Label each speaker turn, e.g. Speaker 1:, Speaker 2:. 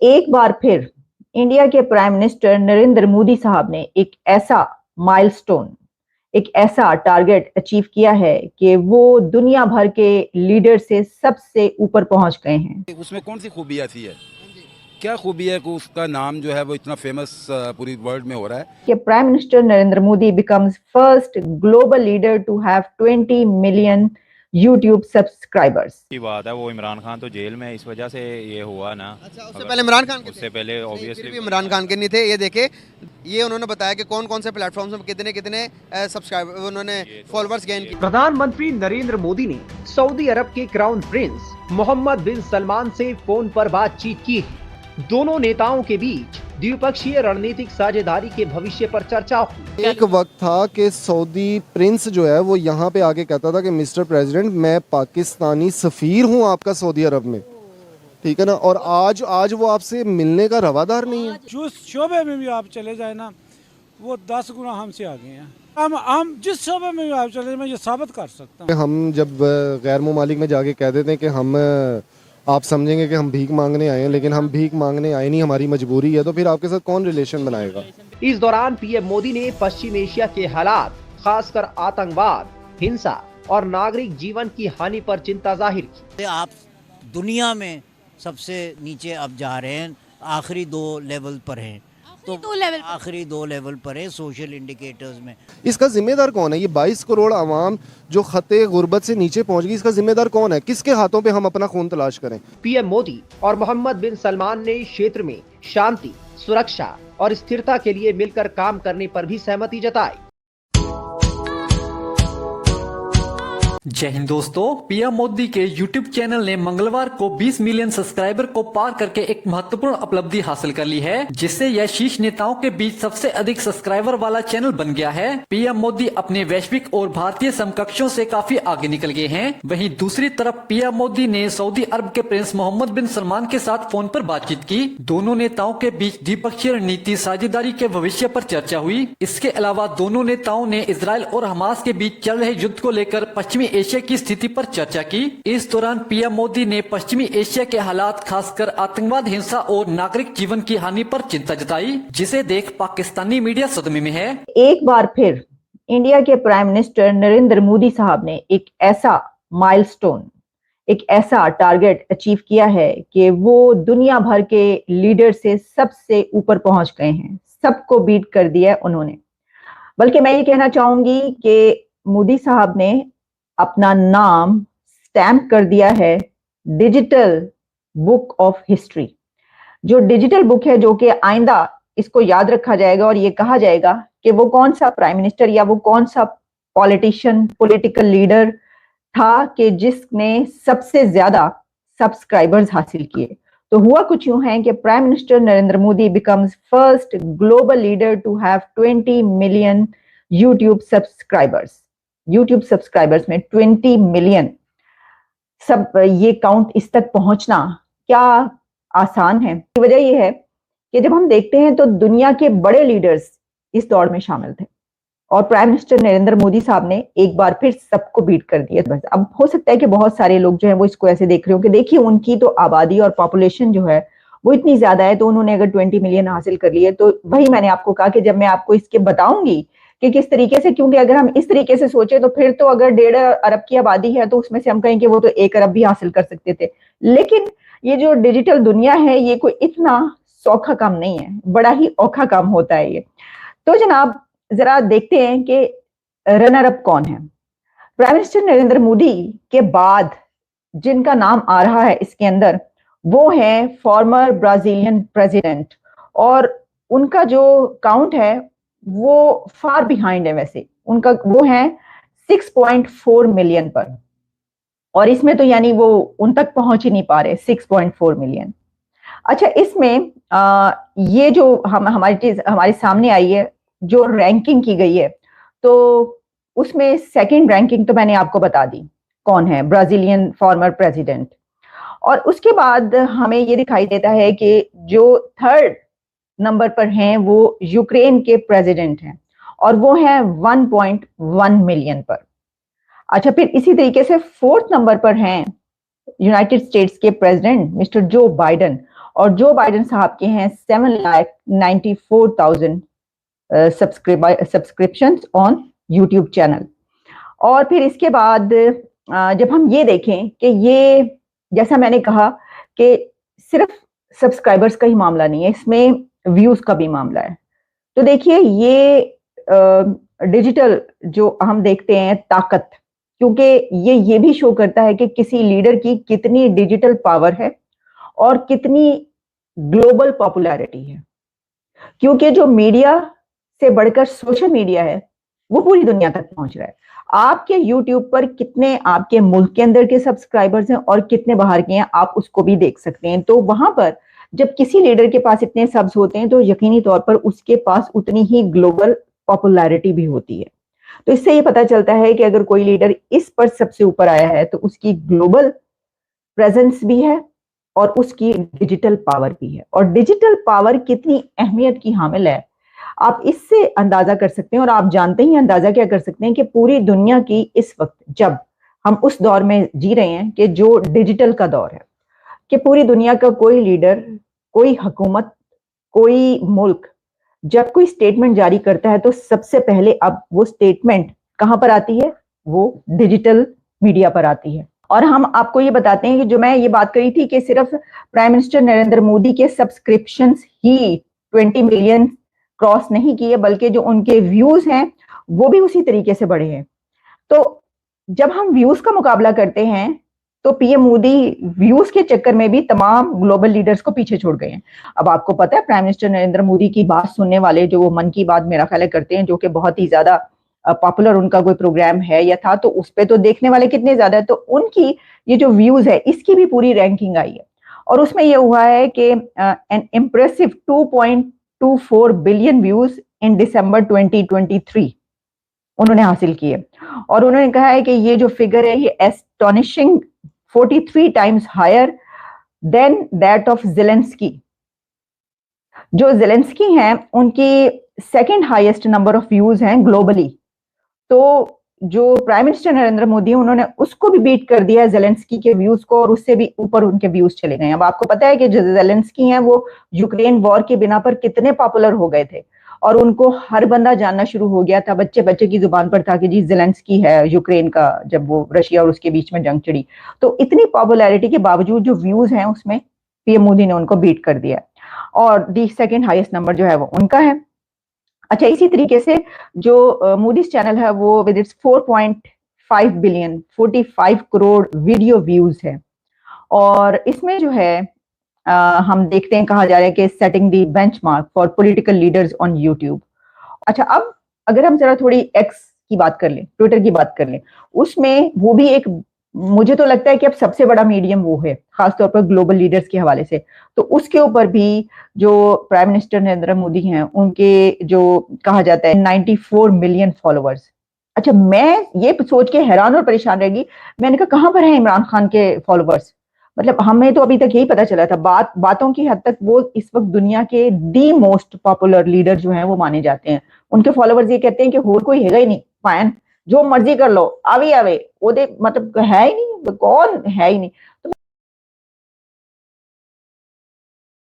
Speaker 1: एक बार फिर इंडिया के प्राइम मिनिस्टर नरेंद्र मोदी साहब ने एक ऐसा माइलस्टोन, एक ऐसा टारगेट अचीव किया है कि वो दुनिया भर के लीडर से सबसे ऊपर पहुंच गए हैं।
Speaker 2: उसमें कौन सी खूबी ऐसी है, क्या खूबी है कि उसका नाम जो है वो इतना फेमस पूरी वर्ल्ड में हो रहा है
Speaker 1: कि prime minister Narendra Modi becomes first global leader to have 20 million YouTube subscribers.
Speaker 3: की बात है, वो इमरान खान तो जेल में इस वजह से ये हुआ ना।
Speaker 4: अच्छा, उससे पहले इमरान खान के
Speaker 3: उससे पहले
Speaker 4: नहीं,
Speaker 3: ऑब्वियसली
Speaker 4: फिर भी इमरान खान के नहीं थे। ये देखे, ये उन्होंने बताया कि कौन कौन से प्लेटफॉर्म्स में कितने कितने सब्सक्राइबर उन्होंने फॉलोअर्स गेन किए।
Speaker 5: प्रधानमंत्री नरेंद्र मोदी ने सऊदी अरब के क्राउन प्रिंस मोहम्मद बिन सलमान से फोन पर बातचीत की है। दोनों नेताओं के बीच द्विपक्षीय रणनीतिक साझेदारी के भविष्य पर चर्चा हुई।
Speaker 6: एक वक्त था कि सऊदी प्रिंस जो है वो यहाँ पे आके कहता था कि मिस्टर प्रेसिडेंट, मैं पाकिस्तानी सफीर हूँ आपका सऊदी अरब में, ठीक है ना। और आज वो आपसे मिलने का रवादार नहीं है।
Speaker 7: जिस शोबे में भी आप चले जाए ना, वो 10 गुना हमसे आगे हैं। हम जिस शोबे में भी आप चले जाए, मैं ये साबित कर सकता हूँ।
Speaker 6: हम जब गैर मुमालिक में जाके कह देते हैं कि हम, आप समझेंगे कि हम भीख मांगने आए हैं, लेकिन हम भीख मांगने आए नहीं, हमारी मजबूरी है, तो फिर आपके साथ कौन रिलेशन बनाएगा।
Speaker 5: इस दौरान पीएम मोदी ने पश्चिम एशिया के हालात, खासकर आतंकवाद, हिंसा और नागरिक जीवन की हानि पर चिंता जाहिर की।
Speaker 8: आप दुनिया में सबसे नीचे अब जा रहे हैं, आखिरी 2 लेवल पर हैं, तो आखिरी 2 लेवल पर है सोशल इंडिकेटर्स में।
Speaker 6: इसका जिम्मेदार कौन है? ये 22 करोड़ आवाम जो खते गुर्बत से नीचे पहुंच गई, इसका जिम्मेदार कौन है? किसके हाथों पे हम अपना खून तलाश करें?
Speaker 5: पीएम मोदी और मोहम्मद बिन सलमान ने क्षेत्र में शांति, सुरक्षा और स्थिरता के लिए मिलकर काम करने पर भी सहमति जताई।
Speaker 9: जय हिंद दोस्तों, पीएम मोदी के यूट्यूब चैनल ने मंगलवार को 20 मिलियन सब्सक्राइबर को पार करके एक महत्वपूर्ण उपलब्धि हासिल कर ली है, जिससे यह शीर्ष नेताओं के बीच सबसे अधिक सब्सक्राइबर वाला चैनल बन गया है। पीएम मोदी अपने वैश्विक और भारतीय समकक्षों से काफी आगे निकल गए हैं। वहीं दूसरी तरफ पीएम मोदी ने सऊदी अरब के प्रिंस मोहम्मद बिन सलमान के साथ फोन पर बातचीत की। दोनों नेताओं के बीच द्विपक्षीय रणनीति साझेदारी के भविष्य पर चर्चा हुई। इसके अलावा दोनों नेताओं ने इजरायल और हमास के बीच चल रहे युद्ध को लेकर पश्चिमी एशिया की स्थिति पर चर्चा की। इस दौरान पीएम मोदी ने पश्चिमी एशिया के हालात, खासकर आतंकवाद, हिंसा और नागरिक जीवन की हानि पर चिंता जताई, जिसे देख पाकिस्तानी मीडिया सदमे में है।
Speaker 1: एक बार फिर इंडिया के प्राइम मिनिस्टर नरेंद्र मोदी साहब ने एक ऐसा माइलस्टोन, एक ऐसा टारगेट अचीव किया है कि वो दुनिया भर के लीडर से सबसे ऊपर पहुंच गए हैं। सबको बीट कर दिया उन्होंने। बल्कि मैं ये कहना चाहूंगी कि मोदी साहब ने अपना नाम स्टैम्प कर दिया है डिजिटल बुक ऑफ हिस्ट्री। जो डिजिटल बुक है, जो कि आइंदा इसको याद रखा जाएगा और ये कहा जाएगा कि वो कौन सा प्राइम मिनिस्टर या वो कौन सा पॉलिटिशियन, पॉलिटिकल लीडर था कि जिसने सबसे ज्यादा सब्सक्राइबर्स हासिल किए। तो हुआ कुछ यूं है कि prime minister Narendra Modi becomes first global leader to have 20 million YouTube subscribers. YouTube subscribers में 20 मिलियन, सब ये काउंट इस तक पहुंचना क्या आसान है। वजह यह है कि जब हम देखते हैं तो दुनिया के बड़े लीडर्स इस दौड़ में शामिल थे और प्राइम मिनिस्टर नरेंद्र मोदी साहब ने एक बार फिर सबको बीट कर दिया। बस अब हो सकता है कि बहुत सारे लोग जो है वो इसको ऐसे देख रहे हो कि देखिए उनकी तो आबादी और पॉपुलेशन जो है वो इतनी ज्यादा है, तो उन्होंने अगर 20 मिलियन हासिल कर लिए, तो वही मैंने आपको कहा कि जब मैं आपको इसके बताऊंगी कि किस तरीके से, क्योंकि अगर हम इस तरीके से सोचे तो फिर तो अगर 1.5 अरब की आबादी है तो उसमें से हम कहें कि वो तो 1 अरब भी हासिल कर सकते थे। लेकिन ये जो डिजिटल दुनिया है ये कोई इतना सौखा काम नहीं है, बड़ा ही औखा काम होता है ये। तो जनाब जरा देखते हैं कि रनर अप कौन है। प्राइम मिनिस्टर नरेंद्र मोदी के बाद जिनका नाम आ रहा है इसके अंदर, वो है फॉर्मर ब्राजीलियन प्रेसिडेंट, और उनका जो काउंट है वो फार बिहाइंड है। वैसे उनका वो है 6.4 मिलियन पर, और इसमें तो यानी वो उन तक पहुंच ही नहीं पा रहे, 6.4 मिलियन। अच्छा, इसमें ये जो हमारे सामने आई है, जो रैंकिंग की गई है, तो उसमें सेकंड रैंकिंग तो मैंने आपको बता दी कौन है, ब्राजीलियन फॉर्मर प्रेसिडेंट। और उसके बाद हमें ये दिखाई देता है कि जो थर्ड नंबर पर हैं वो यूक्रेन के प्रेसिडेंट हैं, और वो हैं 1.1 मिलियन पर। अच्छा, फिर इसी तरीके से फोर्थ नंबर पर हैं यूनाइटेड स्टेट्स के प्रेसिडेंट मिस्टर जो बाइडेन, और जो बाइडेन साहब के हैं 7,94,000 सब्सक्रिप्शन ऑन यूट्यूब चैनल। और फिर इसके बाद जब हम ये देखें कि ये, जैसा मैंने कहा कि सिर्फ सब्सक्राइबर्स का ही मामला नहीं है, इसमें व्यूज का भी मामला है। तो देखिए ये डिजिटल जो हम देखते हैं ताकत, क्योंकि ये भी शो करता है कि किसी लीडर की कितनी डिजिटल पावर है और कितनी ग्लोबल पॉपुलैरिटी है। क्योंकि जो मीडिया से बढ़कर सोशल मीडिया है वो पूरी दुनिया तक पहुंच रहा है। आपके YouTube पर कितने आपके मुल्क के अंदर के सब्सक्राइबर्स हैं और कितने बाहर के हैं, आप उसको भी देख सकते हैं। तो वहां पर जब किसी लीडर के पास इतने सब्स होते हैं तो यकीनी तौर पर उसके पास उतनी ही ग्लोबल पॉपुलैरिटी भी होती है। तो इससे ये पता चलता है कि अगर कोई लीडर इस पर सबसे ऊपर आया है तो उसकी ग्लोबल प्रेजेंस भी है और उसकी डिजिटल पावर भी है। और डिजिटल पावर कितनी अहमियत की हामिल है आप इससे अंदाजा कर सकते हैं। और आप जानते ही अंदाजा क्या कर सकते हैं कि पूरी दुनिया की इस वक्त, जब हम उस दौर में जी रहे हैं कि जो डिजिटल का दौर है, कि पूरी दुनिया का कोई लीडर, कोई हुकूमत, कोई मुल्क जब कोई स्टेटमेंट जारी करता है तो सबसे पहले अब वो स्टेटमेंट कहां पर आती है, वो डिजिटल मीडिया पर आती है। और हम आपको ये बताते हैं कि जो मैं ये बात करी थी कि सिर्फ प्राइम मिनिस्टर नरेंद्र मोदी के सब्सक्रिप्शंस ही 20 मिलियन क्रॉस नहीं किए, बल्कि जो उनके व्यूज हैं वो भी उसी तरीके से बढ़े हैं। तो जब हम व्यूज का मुकाबला करते हैं तो पीएम मोदी व्यूज के चक्कर में भी तमाम ग्लोबल लीडर्स को पीछे छोड़ गए हैं। अब आपको पता है प्राइम मिनिस्टर नरेंद्र मोदी की बात सुनने वाले जो वो मन की बात मेरा ख्याल है करते हैं, जो कि बहुत ही ज्यादा पॉपुलर उनका कोई प्रोग्राम है या था, तो उस पर तो देखने वाले कितने ज्यादा है। तो उनकी ये जो व्यूज है इसकी भी पूरी रैंकिंग आई है और उसमें ये हुआ है कि an impressive 2.24 billion views in दिसंबर 2023 उन्होंने हासिल किए। और उन्होंने कहा है कि ये जो फिगर है ये astonishing 43 times higher than that of Zelensky. जो ज़ेलेंस्की हैं उनकी second highest number of views हैं ग्लोबली। तो जो प्राइम मिनिस्टर नरेंद्र मोदी उन्होंने उसको भी बीट कर दिया ज़ेलेंस्की के व्यूज को, और उससे भी ऊपर उनके व्यूज चले गए। अब आपको पता है कि जो ज़ेलेंस्की हैं वो यूक्रेन वॉर के बिना पर कितने पॉपुलर हो गए थे और उनको हर बंदा जानना शुरू हो गया था, बच्चे बच्चे की जुबान पर था कि जी ज़ेलेंस्की है यूक्रेन का, जब वो रशिया और उसके बीच में जंग छिड़ी। तो इतनी पॉपुलैरिटी के बावजूद जो व्यूज हैं उसमें पीएम मोदी ने उनको बीट कर दिया और दी सेकेंड हाईएस्ट नंबर जो है वो उनका है। अच्छा, इसी तरीके से जो मूडीज चैनल है वो with its 4.5 billion 45 crore video views है। और इसमें जो है हम देखते हैं, कहा जा रहा है कि setting the benchmark for political leaders on YouTube. अच्छा, अब अगर हम जरा थोड़ी एक्स की बात कर लें, ट्विटर की बात कर लें, उसमें वो भी एक, मुझे तो लगता है कि अब सबसे बड़ा मीडियम वो है, खासतौर पर ग्लोबल लीडर्स के हवाले से। तो उसके ऊपर भी जो प्राइम मिनिस्टर नरेंद्र मोदी हैं उनके जो कहा जाता है 94 मिलियन फॉलोअर्स। अच्छा, मैं ये सोच के हैरान और परेशान रह गई, मैंने कहा कहां पर है इमरान खान के फॉलोअर्स। मतलब हमें तो अभी तक यही पता चला था, बातों की हद तक वो इस वक्त दुनिया के दी मोस्ट पॉपुलर लीडर जो हैं वो माने जाते हैं। उनके फॉलोअर्स ये कहते हैं कि और कोई है ही नहीं, फाइन जो मर्जी कर लो, आवे आवे वो दे, मतलब है ही नहीं, कौन है ही नहीं।